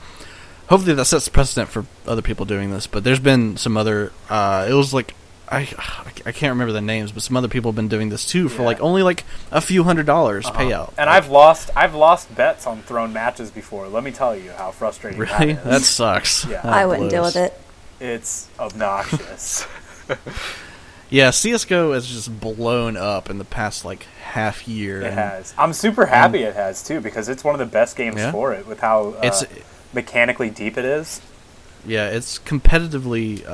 hopefully that sets the precedent for other people doing this. But there's been some other, it was like, I can't remember the names, but some other people have been doing this too for only like a few $100 payout. And I've lost bets on thrown matches before. Let me tell you how frustrating that is. That sucks. Yeah. I wouldn't deal with it. It's obnoxious. Yeah, CS:GO has just blown up in the past like half year. It has. I'm super happy it has too, because it's one of the best games for it with how mechanically deep it is. Yeah, it's competitively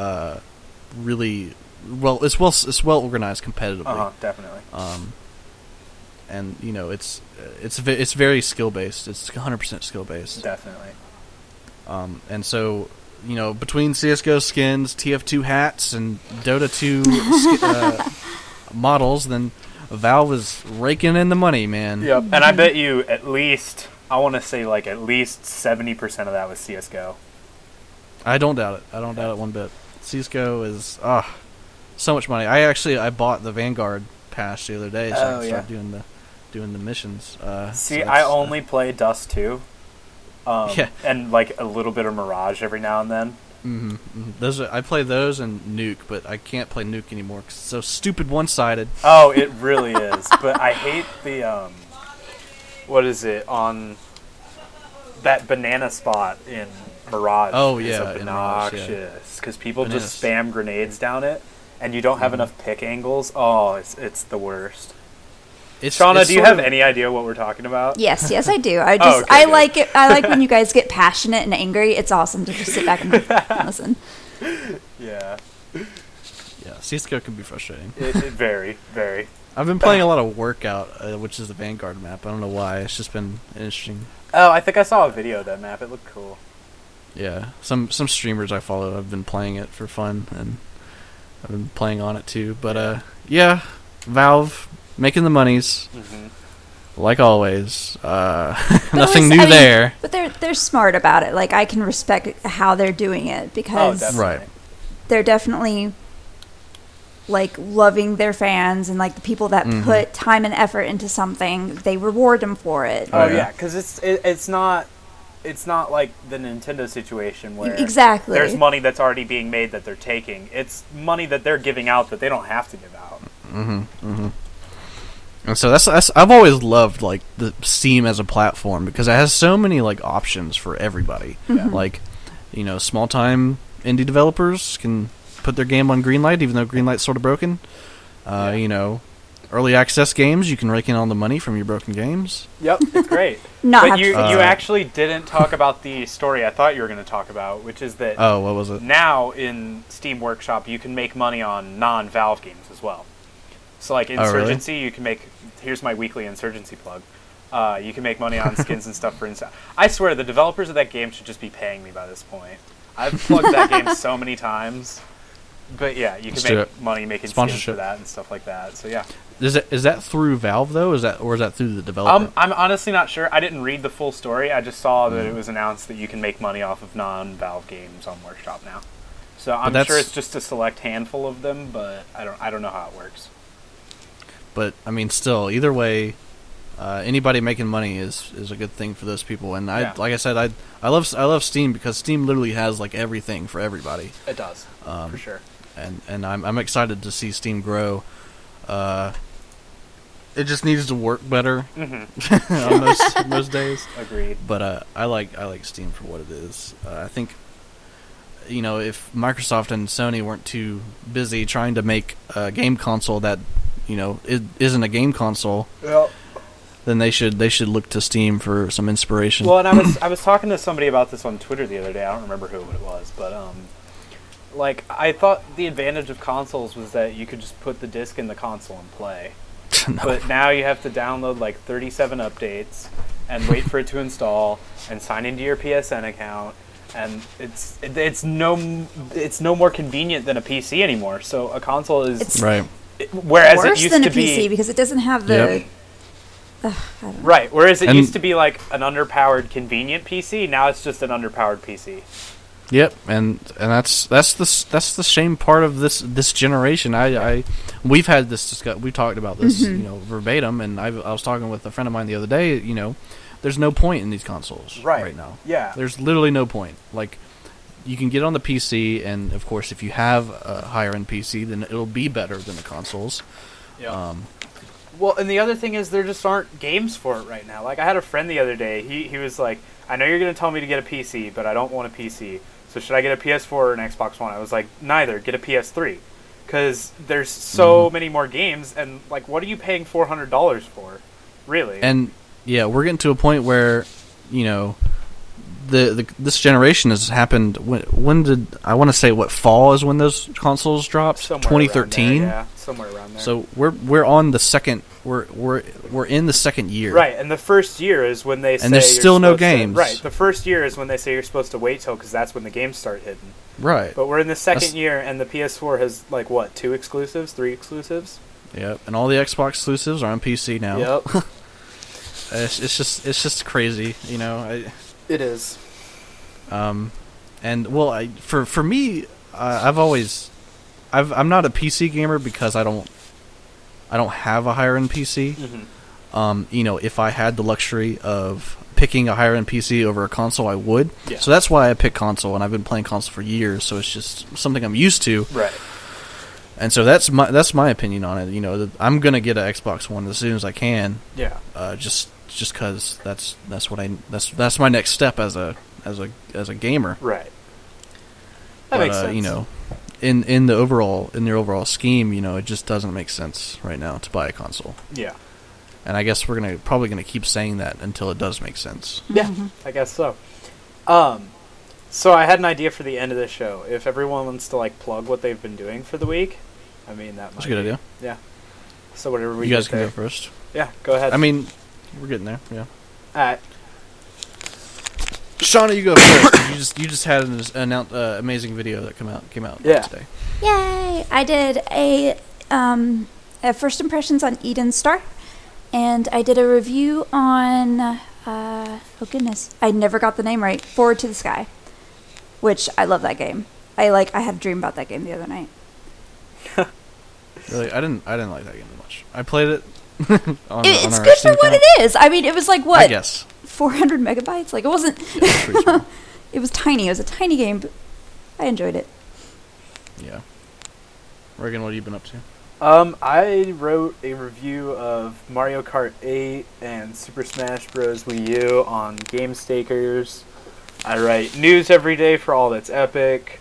really well. It's well organized competitively. Definitely. And it's very skill based. It's 100% skill based. Definitely. And so between CS:GO skins, TF2 hats, and Dota 2 models, then Valve is raking in the money, man. Yep. And I bet you at least 70% of that was CS:GO. I don't doubt it. I don't doubt it one bit. CS:GO is so much money. I bought the Vanguard pass the other day, so I can start doing the missions. I only play Dust 2. And like a little bit of Mirage every now and then. I play those and Nuke, but I can't play Nuke anymore because it's so stupid one-sided. Oh, it really is. But I hate the what is it on that banana spot in Mirage? Oh yeah, is obnoxious because people just spam grenades down it, and you don't have enough pick angles. Oh, it's the worst. Shauna, do you have any idea what we're talking about? Yes, I do. I like it. I like when you guys get passionate and angry. It's awesome to just sit back and listen. Yeah. Yeah, CS:GO can be frustrating. It very, very. I've been playing a lot of Workout, which is the Vanguard map. I don't know why. It's just been interesting. Oh, I think I saw a video of that map. It looked cool. Yeah, some streamers I follow have been playing it for fun, and I've been playing on it too. But Valve making the monies, like always. Nothing new there. But they're smart about it. Like, I can respect how they're doing it because they're definitely like loving their fans, and like the people that put time and effort into something, they reward them for it. Oh yeah, because it's not like the Nintendo situation where there's money that's already being made that they're taking. It's money that they're giving out that they don't have to give out. And so that's I've always loved like the Steam as a platform because it has so many like options for everybody. Like, small time indie developers can put their game on Greenlight, even though Greenlight's sort of broken. Early access games, you can rake in all the money from your broken games. Yep, it's great. But you actually didn't talk about the story I thought you were going to talk about, which is that what was it? Now in Steam Workshop, you can make money on non-Valve games as well. So like Insurgency, you can make... Here's my weekly Insurgency plug. You can make money on skins and stuff for Insurgency. I swear, the developers of that game should just be paying me by this point. I've plugged that game so many times. But yeah, you can make money making skins for that and stuff like that. So yeah. Is that through Valve though? Or is that through the developer? I'm honestly not sure. I didn't read the full story. I just saw that it was announced that you can make money off of non-Valve games on Workshop now. So I'm sure it's just a select handful of them, but I don't know how it works. But I mean, still, either way, anybody making money is a good thing for those people. And like I said, I love Steam because Steam literally has like everything for everybody. It does, for sure. And I'm excited to see Steam grow. It just needs to work better on most days. Agreed. But I like Steam for what it is. I think, if Microsoft and Sony weren't too busy trying to make a game console that it isn't a game console, then they should look to Steam for some inspiration. Well, and I was talking to somebody about this on Twitter the other day. I don't remember who it was, but like I thought the advantage of consoles was that you could just put the disc in the console and play. No. But now you have to download like 37 updates and wait for it to install and sign into your PSN account, and it's no more convenient than a PC anymore. So a console is right. Whereas worse it used than to a PC be, because it doesn't have the. Right. Whereas it used to be like an underpowered convenient PC, now it's just an underpowered PC. Yep, and that's the shame part of this generation. We've had this we talked about this verbatim, and I was talking with a friend of mine the other day. There's no point in these consoles right now. Yeah, there's literally no point. Like, you can get on the PC, and of course, if you have a higher end PC, then it'll be better than the consoles. Yeah. Well, and the other thing is there just aren't games for it right now. Like, I had a friend the other day. He was like, "I know you're going to tell me to get a PC, but I don't want a PC. So should I get a PS4 or an Xbox One?" I was like, neither. Get a PS3. Because there's so many more games, and, like, what are you paying $400 for? Really? And, yeah, we're getting to a point where, this generation has happened. When did, I want to say, fall is when those consoles dropped? Somewhere 2013? yeah, somewhere around there. So we're on the second, we're in the second year. Right, and the first year is when they say... And there's still no games. Right, the first year is when they say you're supposed to wait till, because that's when the games start hitting. Right. But we're in the second year, and the PS4 has, like, what, 2 exclusives, 3 exclusives? Yep, and all the Xbox exclusives are on PC now. Yep. It's just crazy, It is. And well, for me, I'm not a PC gamer because I don't have a higher end PC. Mm-hmm. If I had the luxury of picking a higher end PC over a console, I would. Yeah. So that's why I pick console, and I've been playing console for years. So it's just something I'm used to. Right. And so that's my opinion on it. I'm gonna get an Xbox One as soon as I can. Yeah. Just because that's my next step as a gamer. Right. That makes sense. In the overall scheme, it just doesn't make sense right now to buy a console. Yeah. And I guess we're probably gonna keep saying that until it does make sense. Yeah, I guess so. So I had an idea for the end of the show. If everyone wants to like plug what they've been doing for the week, I mean that's a good idea. Yeah. So whatever we you guys can go first. Yeah, go ahead. I mean, we're getting there. Yeah. All right. Shauna, you go first. you just had an amazing video that came out today. Yay! I did a first impressions on Eden Star, and I did a review on oh goodness, I never got the name right. Forward to the Sky, which I love that game. I had a dream about that game the other night. Really, I didn't like that game much. I played it. It's good for what it is. I mean, it was like what? I guess 400 megabytes. Like it wasn't. Yeah, it was tiny. It was a tiny game, but I enjoyed it. Yeah. Reagan, what have you been up to? I wrote a review of Mario Kart 8 and Super Smash Bros. Wii U on GameStakers. I write news every day for All That's Epic.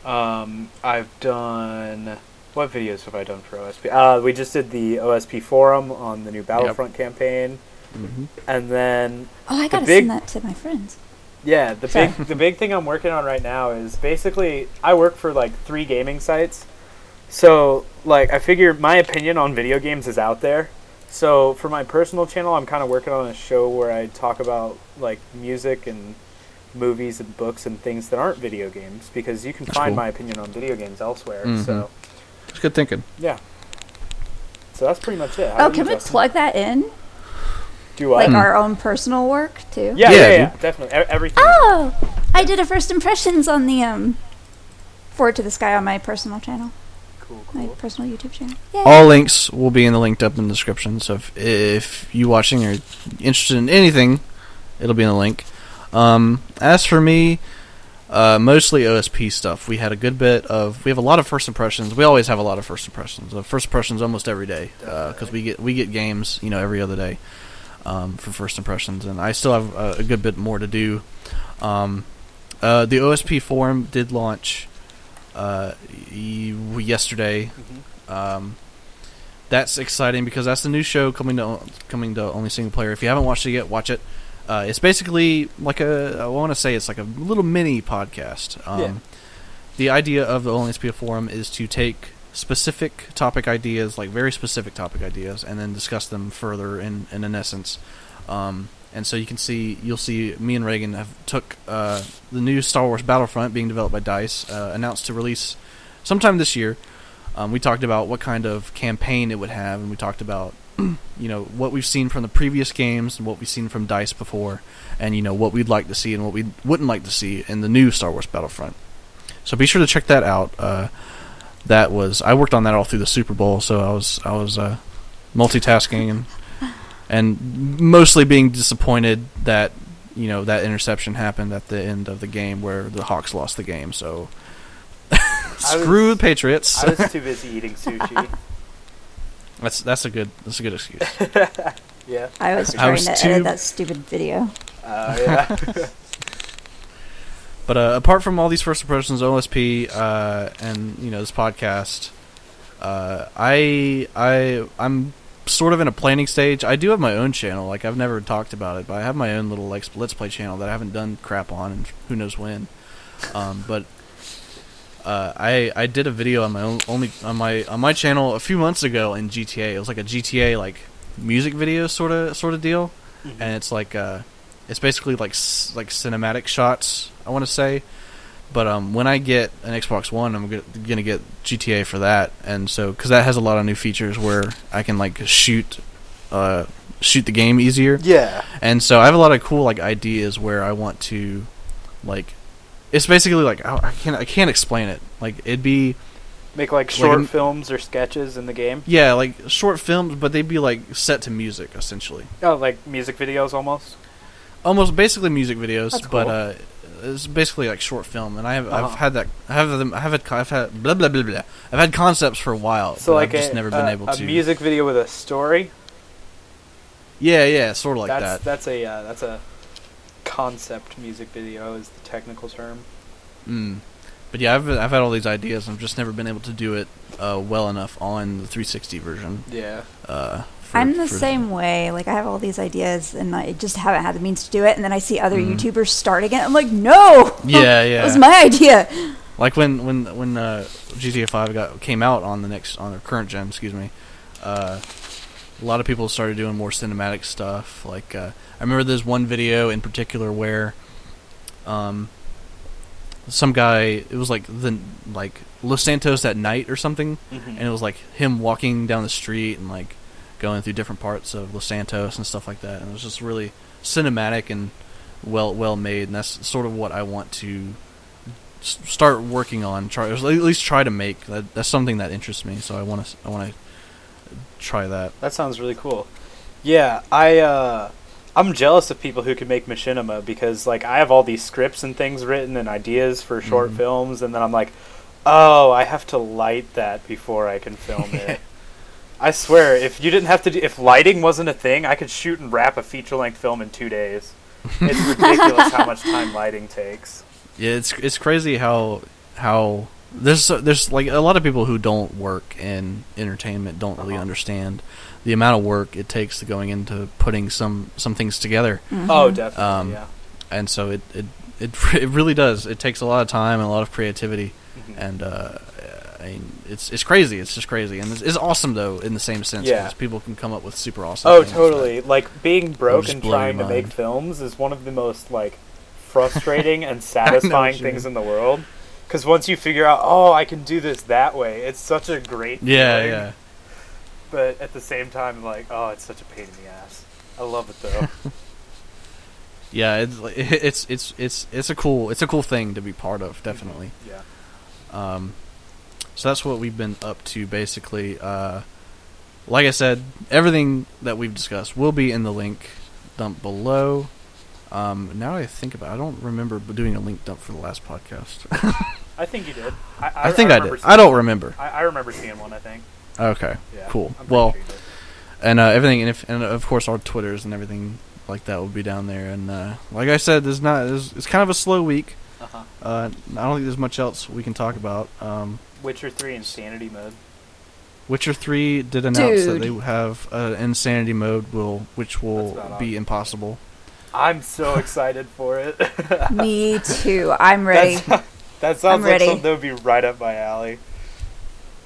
I've done... What videos have I done for OSP? We just did the OSP forum on the new Battlefront campaign. Mm-hmm. And then... Oh, I gotta send that to my friends. Yeah, the big thing I'm working on right now is basically... I work for, 3 gaming sites. So, I figure my opinion on video games is out there. So, for my personal channel, I'm kind of working on a show where I talk about, music and movies and books and things that aren't video games. Because you can find my opinion on video games elsewhere, so... It's good thinking. Yeah. So that's pretty much it. Can we plug that in? Do what? Our own personal work, too? Yeah, definitely. Everything. Oh! I did a first impressions on the forward to this guy on my personal channel. Cool. My personal YouTube channel. Yay. All links will be in the linked up in the description. So if you watching are interested in anything, it'll be in the link. As for me, mostly OSP stuff. We had a good bit of. We have a lot of first impressions. We always have a lot of first impressions. First impressions almost every day because we get games every other day for first impressions, and I still have a good bit more to do. The OSP forum did launch yesterday. That's exciting because that's the new show coming to Only Single Player. If you haven't watched it yet, watch it. It's basically like I want to say it's like a little mini podcast. The idea of the Only SP forum is to take specific topic ideas, like very specific topic ideas, and then discuss them further in an essence. And so you'll see me and Reagan have took the new Star Wars Battlefront being developed by DICE, announced to release sometime this year. We talked about what kind of campaign it would have, and we talked about what we've seen from the previous games and what we've seen from DICE before, and what we'd like to see and what we wouldn't like to see in the new Star Wars Battlefront. So be sure to check that out. I worked on that all through the Super Bowl, so I was multitasking and mostly being disappointed that that interception happened at the end of the game where the Hawks lost the game. So screw the Patriots. I was too busy eating sushi. That's a good excuse. Yeah. I was trying to edit that stupid video. Yeah. But apart from all these first impressions, OSP, and this podcast, I'm sort of in a planning stage. I do have my own channel. Like I've never talked about it, but I have my own little Let's Play channel that I haven't done crap on, and who knows when. But I did a video on my channel a few months ago in GTA. It was like a GTA music video sort of deal, and it's it's basically like cinematic shots, I want to say. But when I get an Xbox One, I'm gonna get GTA for that, and so because that has a lot of new features where I can shoot the game easier. Yeah. And so I have a lot of cool ideas where I want to it's basically I can't explain it. It'd be make short films or sketches in the game. Yeah, short films, but they'd be set to music essentially. Oh, like music videos almost. Almost basically music videos. That's cool. But it's basically short film, and I've had blah blah blah blah. I've had concepts for a while, so but I've just never been able to. A music video with a story. Yeah, sort of that. That's a concept music video is the technical term. But yeah, I've had all these ideas. I've just never been able to do it well enough on the 360 version. Yeah. I'm the same way. I have all these ideas, and I just haven't had the means to do it. And then I see other YouTubers starting it. I'm like, no. Yeah. It was my idea. Like when GTA 5 came out on the current gen, excuse me. A lot of people started doing more cinematic stuff. I remember there's one video in particular where some guy, it was Los Santos at night or something, and it was him walking down the street and going through different parts of Los Santos and stuff like that, and it was just really cinematic and well made, and that's sort of what I want to start working on. At least try to make. That's something that interests me, so I want to try that. That sounds really cool. Yeah, I'm jealous of people who can make machinima because I have all these scripts and things written and ideas for short films, and then I'm like, oh, I have to light that before I can film it. I swear, if you didn't have to if lighting wasn't a thing, I could shoot and wrap a feature-length film in 2 days. It's ridiculous how much time lighting takes. Yeah, it's crazy how there's a lot of people who don't work in entertainment don't really understand the amount of work it takes to going into putting some things together. Oh, definitely. Yeah. And so it really does. It takes a lot of time and a lot of creativity, and it's crazy. It's just crazy, and it's awesome though in the same sense. Yeah. Because people can come up with super awesome. Oh, things totally. Being broke and blow trying your to make mind. films is one of the most frustrating and satisfying things in the world. Because once you figure out, oh, I can do this that way, it's such a great feeling. Yeah. But at the same time, oh, it's such a pain in the ass. I love it though. Yeah, it's a cool thing to be part of, definitely. Yeah. So that's what we've been up to, basically. Like I said, everything that we've discussed will be in the link dump below. Now I think about it, I don't remember doing a link dump for the last podcast. I think you did. I think I did. I don't remember. I remember seeing one, I think. Okay, Yeah, cool. I'm pretty Well, sure you did. and everything, and of course our Twitters and everything like that will be down there. And like I said, it's kind of a slow week. I don't think there's much else we can talk about. Witcher 3 Insanity Mode. Witcher 3 did announce that Dude. they have insanity mode, which will That's about be all. impossible. I'm so excited for it. Me too. I'm ready. That sounds I'm like ready. something that would be right up my alley.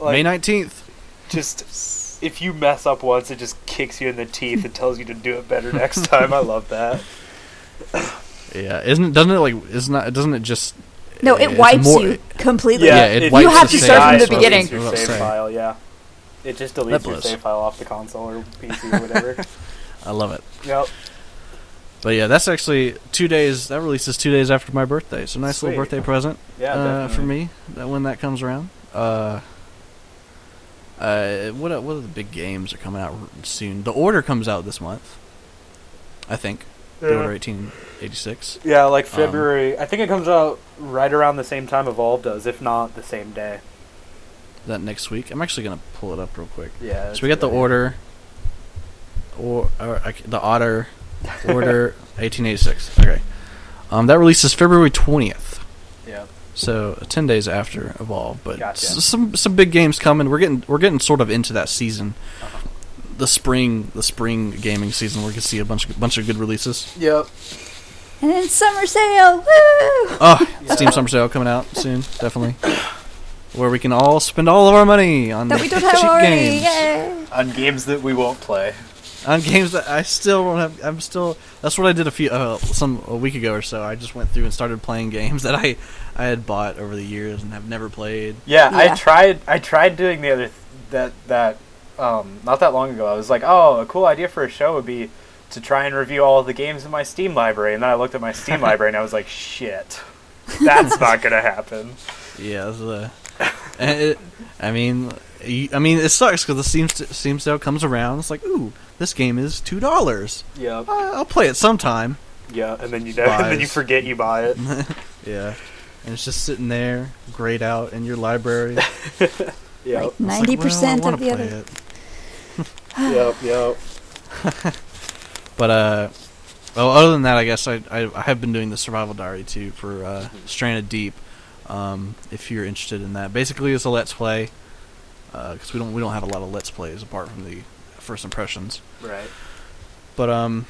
May Like, 19th. just if you mess up once, it just kicks you in the teeth and tells you to do it better next time. I love that. Yeah, doesn't it just... No, it it's wipes more- you completely. Yeah, it if wipes you have the to start from save. the beginning. Deletes your That's what I was save saying. file, yeah. It just That deletes your blows. save file off the console or PC or whatever. I love it. Yep. But yeah, that's actually 2 days. That releases 2 days after my birthday. So nice Sweet. little birthday present Yeah, definitely. for me when that comes around. What are the big games that are coming out soon? The Order comes out this month, I think. The Order 1886. Yeah, like February. I think it comes out right around the same time Evolve does, if not the same day. That next week. I'm actually gonna pull it up real quick. Yeah. So we got the Order, the Otter, Order 1886. Okay. That releases February 20th. Yeah. So 10 days after Evolve, but Gotcha. some big games coming. We're getting sort of into that season, Uh-huh. the spring gaming season. Where we can see a bunch of good releases. Yep. And then summer sale. Woo! Oh, Steam Summer Sale coming out soon, definitely. Where we can all spend all of our money on That we don't have cheap already. games. Yay. On games that we won't play. On games that I still don't have. That's what I did a week ago or so. I just went through and started playing games that I had bought over the years and have never played. Yeah, Yeah. I tried doing the other that not that long ago. I was like, oh, a cool idea for a show would be to try and review all of the games in my Steam library. And then I looked at my Steam library and I was like, shit, that's not gonna happen. Yeah, it sucks because the Steam sale comes around. It's like, ooh, this game is $2. Yep. I'll play it sometime. Yeah, and then you forget you buy it. Yeah, and it's just sitting there, grayed out in your library. Yep. Like It's like, 90% well, I wanna of the play other. it. Yep. But well, other than that, I guess I have been doing the Survival Diary too for Stranded Deep. If you're interested in that, basically it's a Let's Play. Because we don't have a lot of Let's Plays apart from the first impressions. Right. But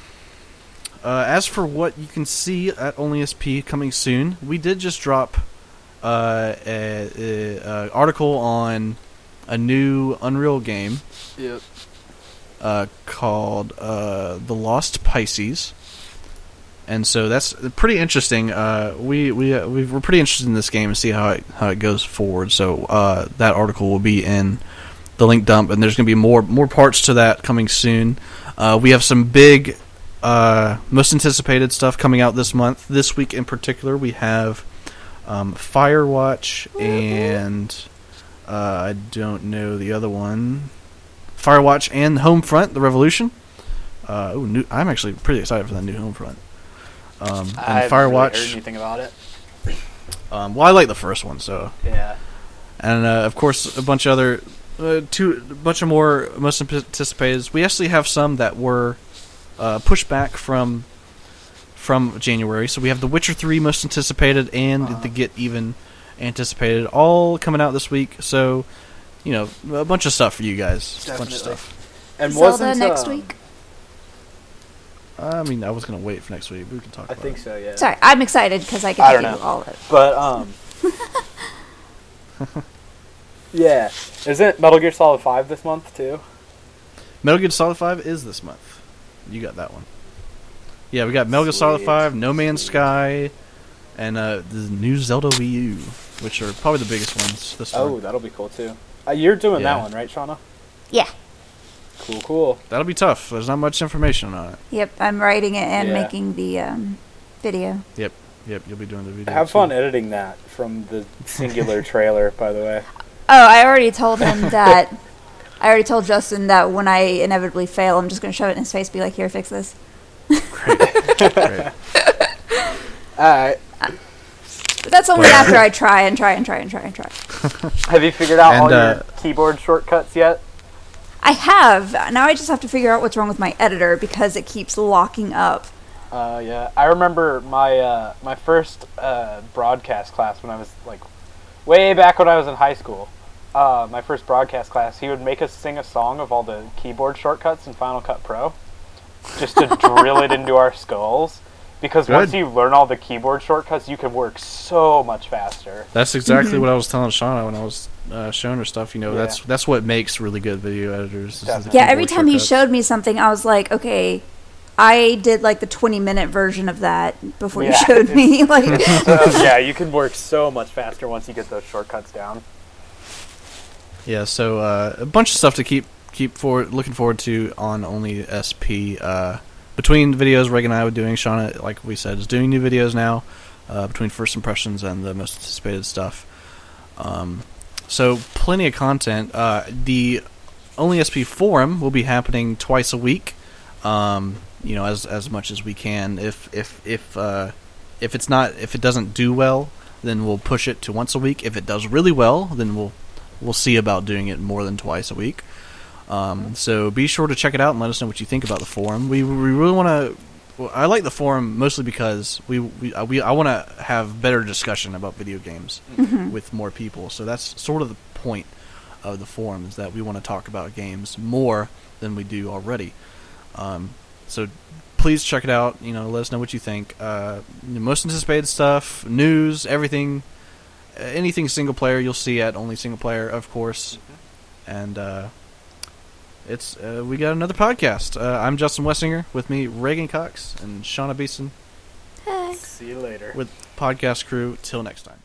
as for what you can see at OnlySP coming soon, we did just drop a article on a new Unreal game Yep. called The Lost Pisces. And so that's pretty interesting. We're pretty interested in this game and see how it goes forward. So that article will be in the link dump, and there's going to be more parts to that coming soon. We have some big, most anticipated stuff coming out this month. This week in particular, we have Firewatch and I don't know the other one. Firewatch and Homefront: The Revolution. I'm actually pretty excited for that new Homefront. And I haven't Firewatch. really heard anything about it. Well, I like the first one, so. Yeah. And of course, a bunch of other, bunch of more most anticipated. We actually have some that were pushed back from January. So we have The Witcher 3 most anticipated and The Get Even anticipated, all coming out this week. So, a bunch of stuff for you guys. Definitely. A bunch of stuff. And Zelda next week? I mean, I was gonna wait for next week. But we can talk. I about think it. so. Yeah. Sorry, I'm excited because I I get to don't do know. all of it. But yeah, isn't Metal Gear Solid 5 this month too? Metal Gear Solid 5 is this month. You got that one. Yeah, we got Metal Gear Solid Sweet. 5, No Man's Sky, and the new Zelda Wii U, which are probably the biggest ones this Oh, month. that'll be cool too. You're doing Yeah. that one, right, Shauna? Yeah. Cool. That'll be tough. There's not much information on it. Yep, I'm writing it and Yeah. making the video. Yep. Yep, you'll be doing the video. Have fun editing that from the singular trailer, by the way. Oh, I already told him that. I already told Justin that when I inevitably fail, I'm just going to shove it in his face, be like, "Here, fix this." Great. Alright. But that's only after I try and try. Have you figured out all your keyboard shortcuts yet? I have. Now I just have to figure out what's wrong with my editor because it keeps locking up. Yeah. I remember my my first broadcast class when I was like way back when I was in high school. My first broadcast class, he would make us sing a song of all the keyboard shortcuts in Final Cut Pro, just to drill it into our skulls. Because once you learn all the keyboard shortcuts, you can work so much faster. That's exactly what I was telling Shauna when I was showing her stuff. You know, that's what makes really good video editors. Yeah, every time he showed me something, I was like, okay, I did like the 20-minute version of that before you showed me. Like, yeah, you can work so much faster once you get those shortcuts down. Yeah, so a bunch of stuff to keep looking forward to on Only SP. Between videos Greg and I were doing, Shauna, like we said, is doing new videos now, between first impressions and the most anticipated stuff. So plenty of content. The Only SP forum will be happening twice a week. You know, as much as we can. If it doesn't do well, then we'll push it to once a week. If it does really well, then we'll see about doing it more than twice a week. So be sure to check it out and let us know what you think about the forum. We really want to. Well, I like the forum mostly because I want to have better discussion about video games with more people. So that's sort of the point of the forum, is that we want to talk about games more than we do already. So please check it out. You know, let us know what you think. Most anticipated stuff, news, everything, anything single player you'll see at Only Single Player, of course, and. It's we got another podcast. I'm Justin Wessinger. With me, Reagan Cox and Shauna Beeson. hey. See you later. With podcast crew. Till next time.